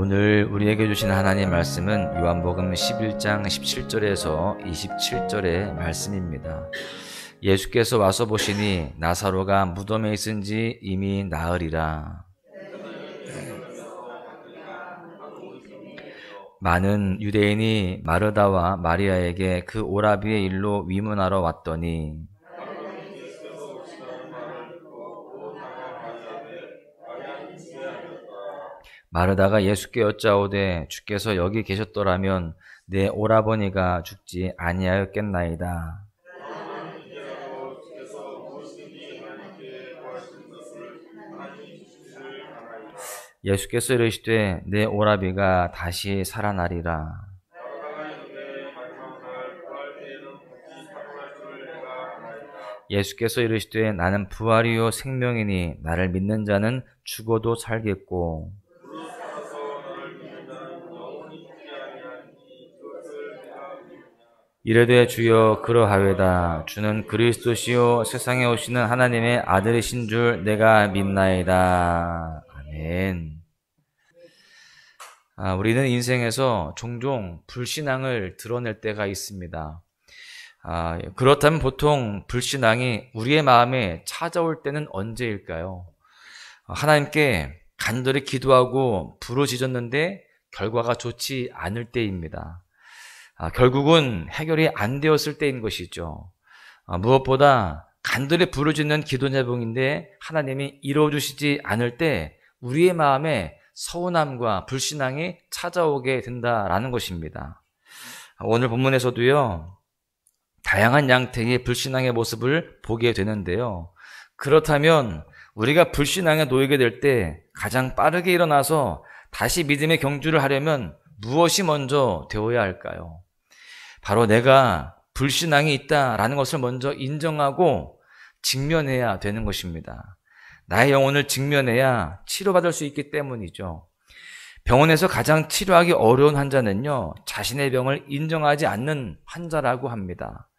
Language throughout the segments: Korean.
오늘 우리에게 주신 하나님의 말씀은 요한복음 11장 17절에서 27절의 말씀입니다. 예수께서 와서 보시니 나사로가 무덤에 있은지 이미 나으리라. 많은 유대인이 마르다와 마리아에게 그 오라비의 일로 위문하러 왔더니 마르다가 예수께 여짜오되 주께서 여기 계셨더라면 내 오라버니가 죽지 아니하였겠나이다. 예수께서 이르시되 내 오라비가 다시 살아나리라. 예수께서 이르시되 나는 부활이요 생명이니 나를 믿는 자는 죽어도 살겠고 이르되 주여 그러하외다. 주는 그리스도시요 세상에 오시는 하나님의 아들이신 줄 내가 믿나이다. 아멘. 우리는 인생에서 종종 불신앙을 드러낼 때가 있습니다. 그렇다면 보통 불신앙이 우리의 마음에 찾아올 때는 언제일까요? 하나님께 간절히 기도하고 부르짖었는데 결과가 좋지 않을 때입니다. 결국은 해결이 안 되었을 때인 것이죠. 무엇보다 간절히 부르짖는 기도 제목인데 하나님이 이루어주시지 않을 때 우리의 마음에 서운함과 불신앙이 찾아오게 된다라는 것입니다. 오늘 본문에서도요, 다양한 양태의 불신앙의 모습을 보게 되는데요. 그렇다면 우리가 불신앙에 놓이게 될 때 가장 빠르게 일어나서 다시 믿음의 경주를 하려면 무엇이 먼저 되어야 할까요? 바로 내가 불신앙이 있다라는 것을 먼저 인정하고 직면해야 되는 것입니다. 나의 영혼을 직면해야 치료받을 수 있기 때문이죠. 병원에서 가장 치료하기 어려운 환자는요, 자신의 병을 인정하지 않는 환자라고 합니다.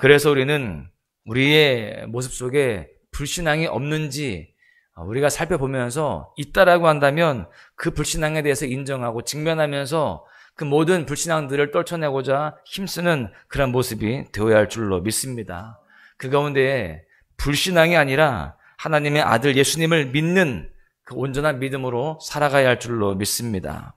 그래서 우리는 우리의 모습 속에 불신앙이 없는지 우리가 살펴보면서 있다라고 한다면 그 불신앙에 대해서 인정하고 직면하면서 그 모든 불신앙들을 떨쳐내고자 힘쓰는 그런 모습이 되어야 할 줄로 믿습니다. 그 가운데 불신앙이 아니라 하나님의 아들 예수님을 믿는 그 온전한 믿음으로 살아가야 할 줄로 믿습니다.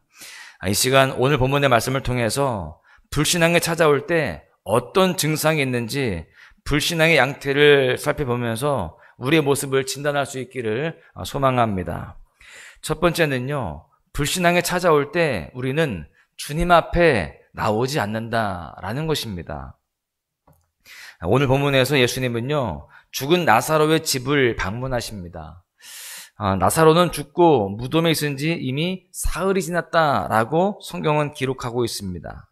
이 시간 오늘 본문의 말씀을 통해서 불신앙이 찾아올 때 어떤 증상이 있는지 불신앙의 양태를 살펴보면서 우리의 모습을 진단할 수 있기를 소망합니다. 첫 번째는요, 불신앙이 찾아올 때 우리는 주님 앞에 나오지 않는다라는 것입니다. 오늘 본문에서 예수님은요, 죽은 나사로의 집을 방문하십니다. 나사로는 죽고 무덤에 있은 지 이미 사흘이 지났다라고 성경은 기록하고 있습니다.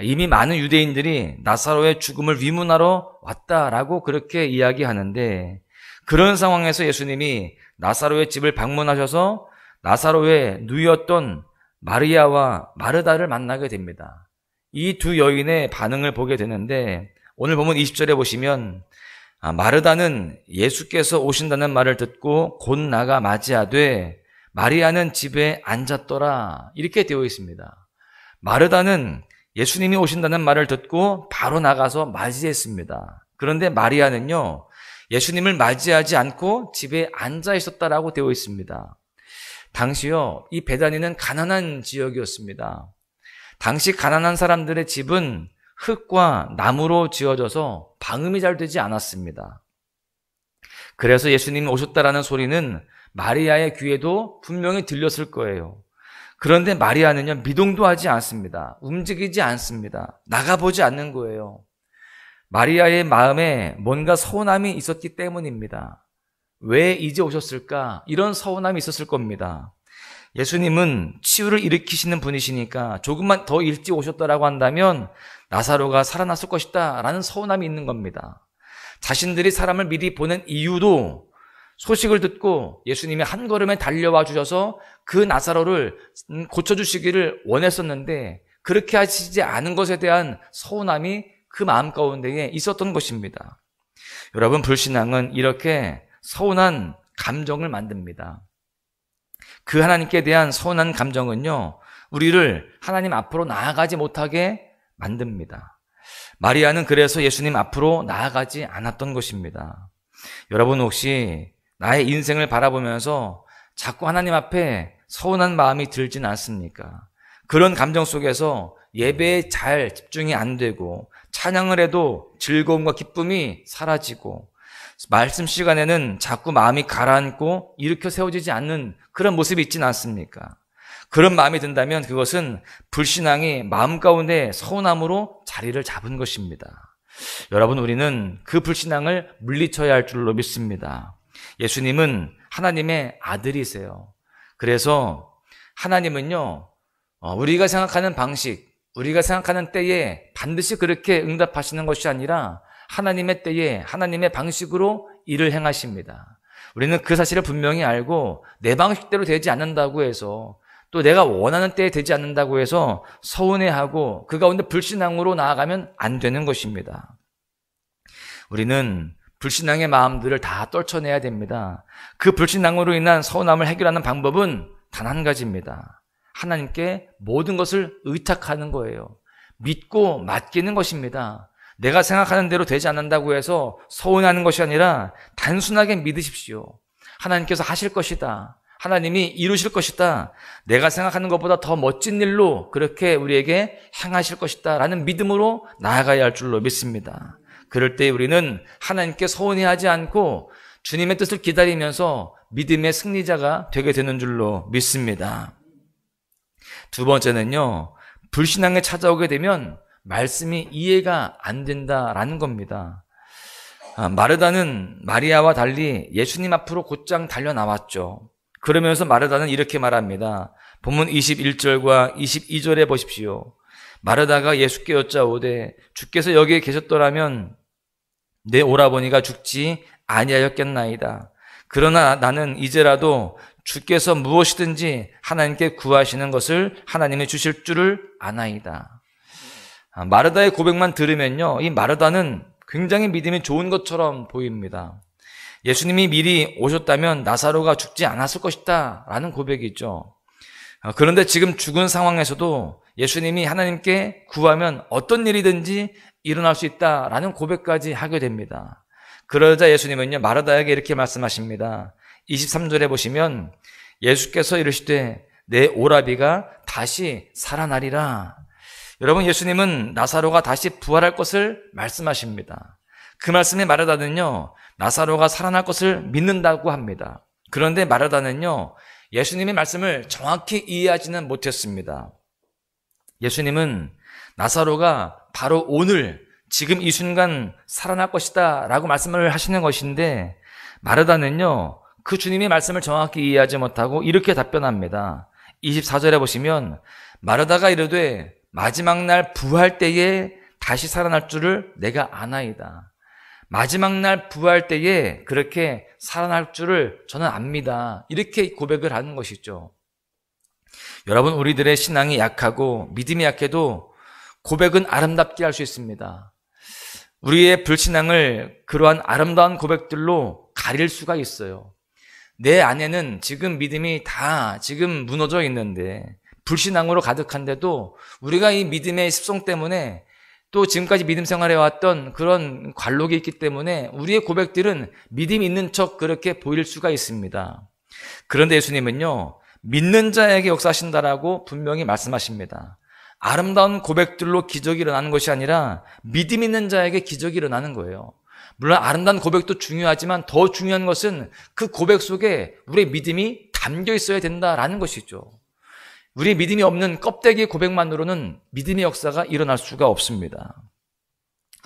이미 많은 유대인들이 나사로의 죽음을 위문하러 왔다라고 그렇게 이야기하는데, 그런 상황에서 예수님이 나사로의 집을 방문하셔서 나사로의 누이였던 마리아와 마르다를 만나게 됩니다. 이 두 여인의 반응을 보게 되는데, 오늘 보면 20절에 보시면 마르다는 예수께서 오신다는 말을 듣고 곧 나가 맞이하되 마리아는 집에 앉았더라, 이렇게 되어 있습니다. 마르다는 예수님이 오신다는 말을 듣고 바로 나가서 맞이했습니다. 그런데 마리아는요, 예수님을 맞이하지 않고 집에 앉아 있었다라고 되어 있습니다. 당시요, 이 베다니는 가난한 지역이었습니다. 당시 가난한 사람들의 집은 흙과 나무로 지어져서 방음이 잘 되지 않았습니다. 그래서 예수님이 오셨다라는 소리는 마리아의 귀에도 분명히 들렸을 거예요. 그런데 마리아는요, 미동도 하지 않습니다. 움직이지 않습니다. 나가보지 않는 거예요. 마리아의 마음에 뭔가 서운함이 있었기 때문입니다. 왜 이제 오셨을까? 이런 서운함이 있었을 겁니다. 예수님은 치유를 일으키시는 분이시니까 조금만 더 일찍 오셨다라고 한다면 나사로가 살아났을 것이다 라는 서운함이 있는 겁니다. 자신들이 사람을 미리 보낸 이유도 소식을 듣고 예수님이 한 걸음에 달려와 주셔서 그 나사로를 고쳐주시기를 원했었는데 그렇게 하시지 않은 것에 대한 서운함이 그 마음 가운데에 있었던 것입니다. 여러분, 불신앙은 이렇게 서운한 감정을 만듭니다. 그 하나님께 대한 서운한 감정은요, 우리를 하나님 앞으로 나아가지 못하게 만듭니다. 마리아는 그래서 예수님 앞으로 나아가지 않았던 것입니다. 여러분 혹시 나의 인생을 바라보면서 자꾸 하나님 앞에 서운한 마음이 들진 않습니까? 그런 감정 속에서 예배에 잘 집중이 안 되고 찬양을 해도 즐거움과 기쁨이 사라지고 말씀 시간에는 자꾸 마음이 가라앉고 일으켜 세워지지 않는 그런 모습이 있지는 않습니까? 그런 마음이 든다면 그것은 불신앙이 마음 가운데 서운함으로 자리를 잡은 것입니다. 여러분, 우리는 그 불신앙을 물리쳐야 할 줄로 믿습니다. 예수님은 하나님의 아들이세요. 그래서 하나님은요, 우리가 생각하는 방식, 우리가 생각하는 때에 반드시 그렇게 응답하시는 것이 아니라 하나님의 때에 하나님의 방식으로 일을 행하십니다. 우리는 그 사실을 분명히 알고 내 방식대로 되지 않는다고 해서 또 내가 원하는 때에 되지 않는다고 해서 서운해하고 그 가운데 불신앙으로 나아가면 안 되는 것입니다. 우리는 불신앙의 마음들을 다 떨쳐내야 됩니다. 그 불신앙으로 인한 서운함을 해결하는 방법은 단 한 가지입니다. 하나님께 모든 것을 의탁하는 거예요. 믿고 맡기는 것입니다. 내가 생각하는 대로 되지 않는다고 해서 서운하는 것이 아니라 단순하게 믿으십시오. 하나님께서 하실 것이다. 하나님이 이루실 것이다. 내가 생각하는 것보다 더 멋진 일로 그렇게 우리에게 행하실 것이다 라는 믿음으로 나아가야 할 줄로 믿습니다. 그럴 때 우리는 하나님께 서운해하지 않고 주님의 뜻을 기다리면서 믿음의 승리자가 되게 되는 줄로 믿습니다. 두 번째는요, 불신앙에 찾아오게 되면 말씀이 이해가 안 된다라는 겁니다. 마르다는 마리아와 달리 예수님 앞으로 곧장 달려나왔죠. 그러면서 마르다는 이렇게 말합니다. 본문 21절과 22절에 보십시오. 마르다가 예수께 여짜오되 주께서 여기에 계셨더라면 내 오라버니가 죽지 아니하였겠나이다. 그러나 나는 이제라도 주께서 무엇이든지 하나님께 구하시는 것을 하나님이 주실 줄을 아나이다. 마르다의 고백만 들으면요, 이 마르다는 굉장히 믿음이 좋은 것처럼 보입니다. 예수님이 미리 오셨다면 나사로가 죽지 않았을 것이다 라는 고백이죠. 그런데 지금 죽은 상황에서도 예수님이 하나님께 구하면 어떤 일이든지 일어날 수 있다라는 고백까지 하게 됩니다. 그러자 예수님은요, 마르다에게 이렇게 말씀하십니다. 23절에 보시면 예수께서 이르시되 내 오라비가 다시 살아나리라. 여러분, 예수님은 나사로가 다시 부활할 것을 말씀하십니다. 그 말씀에 마르다는요, 나사로가 살아날 것을 믿는다고 합니다. 그런데 마르다는요, 예수님의 말씀을 정확히 이해하지는 못했습니다. 예수님은 나사로가 바로 오늘 지금 이 순간 살아날 것이다 라고 말씀을 하시는 것인데, 마르다는요, 그 주님의 말씀을 정확히 이해하지 못하고 이렇게 답변합니다. 24절에 보시면 마르다가 이르되 마지막 날 부활 때에 다시 살아날 줄을 내가 아나이다. 마지막 날 부활 때에 그렇게 살아날 줄을 저는 압니다. 이렇게 고백을 하는 것이죠. 여러분, 우리들의 신앙이 약하고 믿음이 약해도 고백은 아름답게 할 수 있습니다. 우리의 불신앙을 그러한 아름다운 고백들로 가릴 수가 있어요. 내 안에는 지금 믿음이 다 지금 무너져 있는데, 불신앙으로 가득한데도 우리가 이 믿음의 습성 때문에 또 지금까지 믿음 생활해왔던 그런 관록이 있기 때문에 우리의 고백들은 믿음이 있는 척 그렇게 보일 수가 있습니다. 그런데 예수님은요, 믿는 자에게 역사하신다라고 분명히 말씀하십니다. 아름다운 고백들로 기적이 일어나는 것이 아니라 믿음 있는 자에게 기적이 일어나는 거예요. 물론 아름다운 고백도 중요하지만 더 중요한 것은 그 고백 속에 우리의 믿음이 담겨 있어야 된다라는 것이죠. 우리의 믿음이 없는 껍데기 고백만으로는 믿음의 역사가 일어날 수가 없습니다.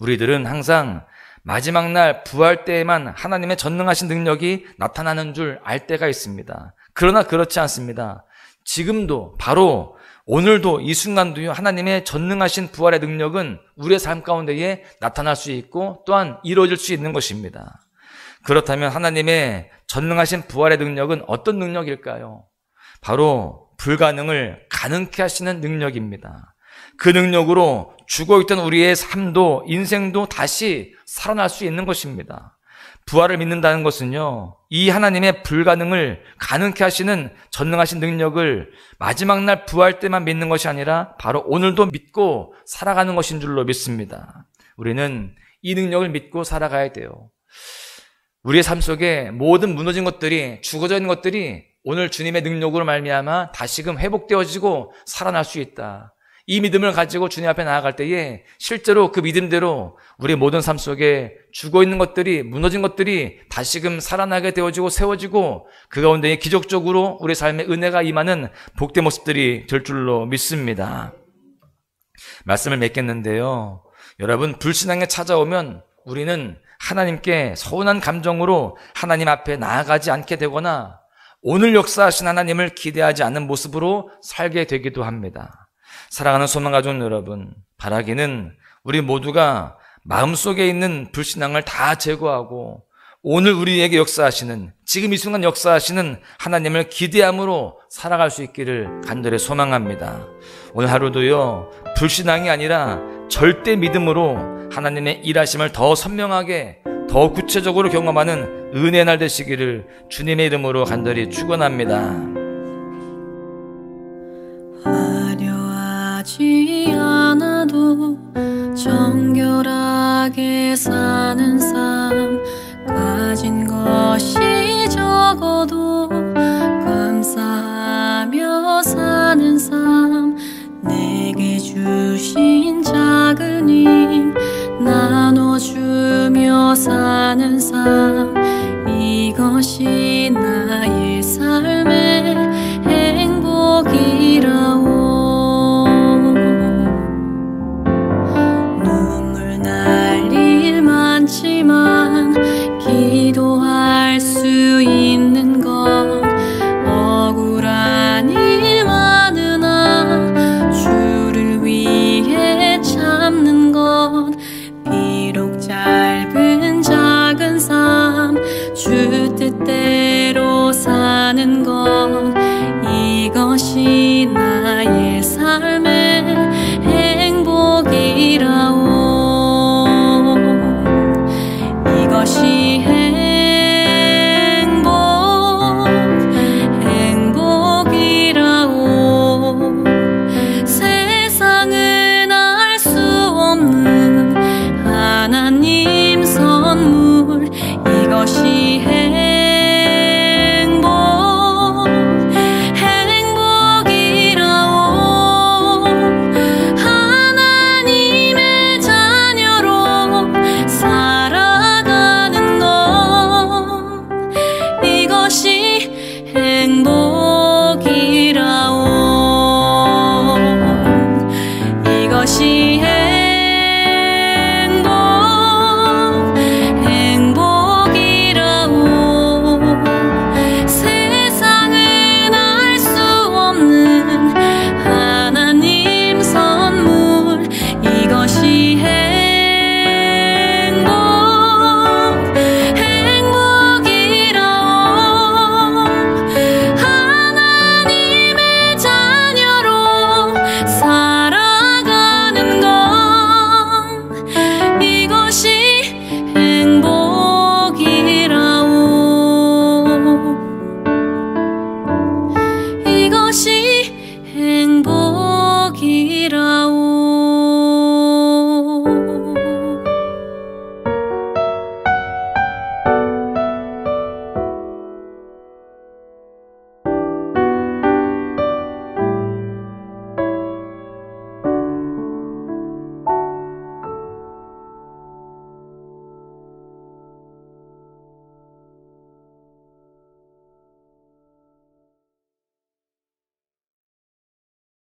우리들은 항상 마지막 날 부활 때에만 하나님의 전능하신 능력이 나타나는 줄 알 때가 있습니다. 그러나 그렇지 않습니다. 지금도 바로 오늘도 이 순간도요, 하나님의 전능하신 부활의 능력은 우리의 삶 가운데에 나타날 수 있고 또한 이루어질 수 있는 것입니다. 그렇다면 하나님의 전능하신 부활의 능력은 어떤 능력일까요? 바로 불가능을 가능케 하시는 능력입니다. 그 능력으로 죽어있던 우리의 삶도 인생도 다시 살아날 수 있는 것입니다. 부활을 믿는다는 것은요, 이 하나님의 불가능을 가능케 하시는 전능하신 능력을 마지막 날 부활 때만 믿는 것이 아니라 바로 오늘도 믿고 살아가는 것인 줄로 믿습니다. 우리는 이 능력을 믿고 살아가야 돼요. 우리의 삶 속에 모든 무너진 것들이, 죽어져 있는 것들이 오늘 주님의 능력으로 말미암아 다시금 회복되어지고 살아날 수 있다. 이 믿음을 가지고 주님 앞에 나아갈 때에 실제로 그 믿음대로 우리 모든 삶 속에 죽어있는 것들이, 무너진 것들이 다시금 살아나게 되어지고 세워지고 그 가운데 기적적으로 우리 삶에 은혜가 임하는 복된 모습들이 될 줄로 믿습니다. 말씀을 맺겠는데요, 여러분, 불신앙에 찾아오면 우리는 하나님께 서운한 감정으로 하나님 앞에 나아가지 않게 되거나 오늘 역사하신 하나님을 기대하지 않는 모습으로 살게 되기도 합니다. 사랑하는 소망가족 여러분, 바라기는 우리 모두가 마음속에 있는 불신앙을 다 제거하고 오늘 우리에게 역사하시는, 지금 이 순간 역사하시는 하나님을 기대함으로 살아갈 수 있기를 간절히 소망합니다. 오늘 하루도요, 불신앙이 아니라 절대 믿음으로 하나님의 일하심을 더 선명하게, 더 구체적으로 경험하는 은혜의 날 되시기를 주님의 이름으로 간절히 축원합니다. 화려하지 않아도 정결하게 사는 삶, 가진 것이 적어도 감사하며 사는 삶, 내게 주신 작은 힘 나눠주며 사는 삶, 이것이 나의 삶의 행복이라오. 눈물 날 일 많지만 기도할 수 있는 건, 억울한 일 많으나 주를 위해 참는 건, 비록 짧은 작은 삶 주 뜻대로 사는 건, 이것이 나의 삶의 행복이라오. 이것이 행복이라오. 세상은 알 수 없는 하나님 선물, 이것이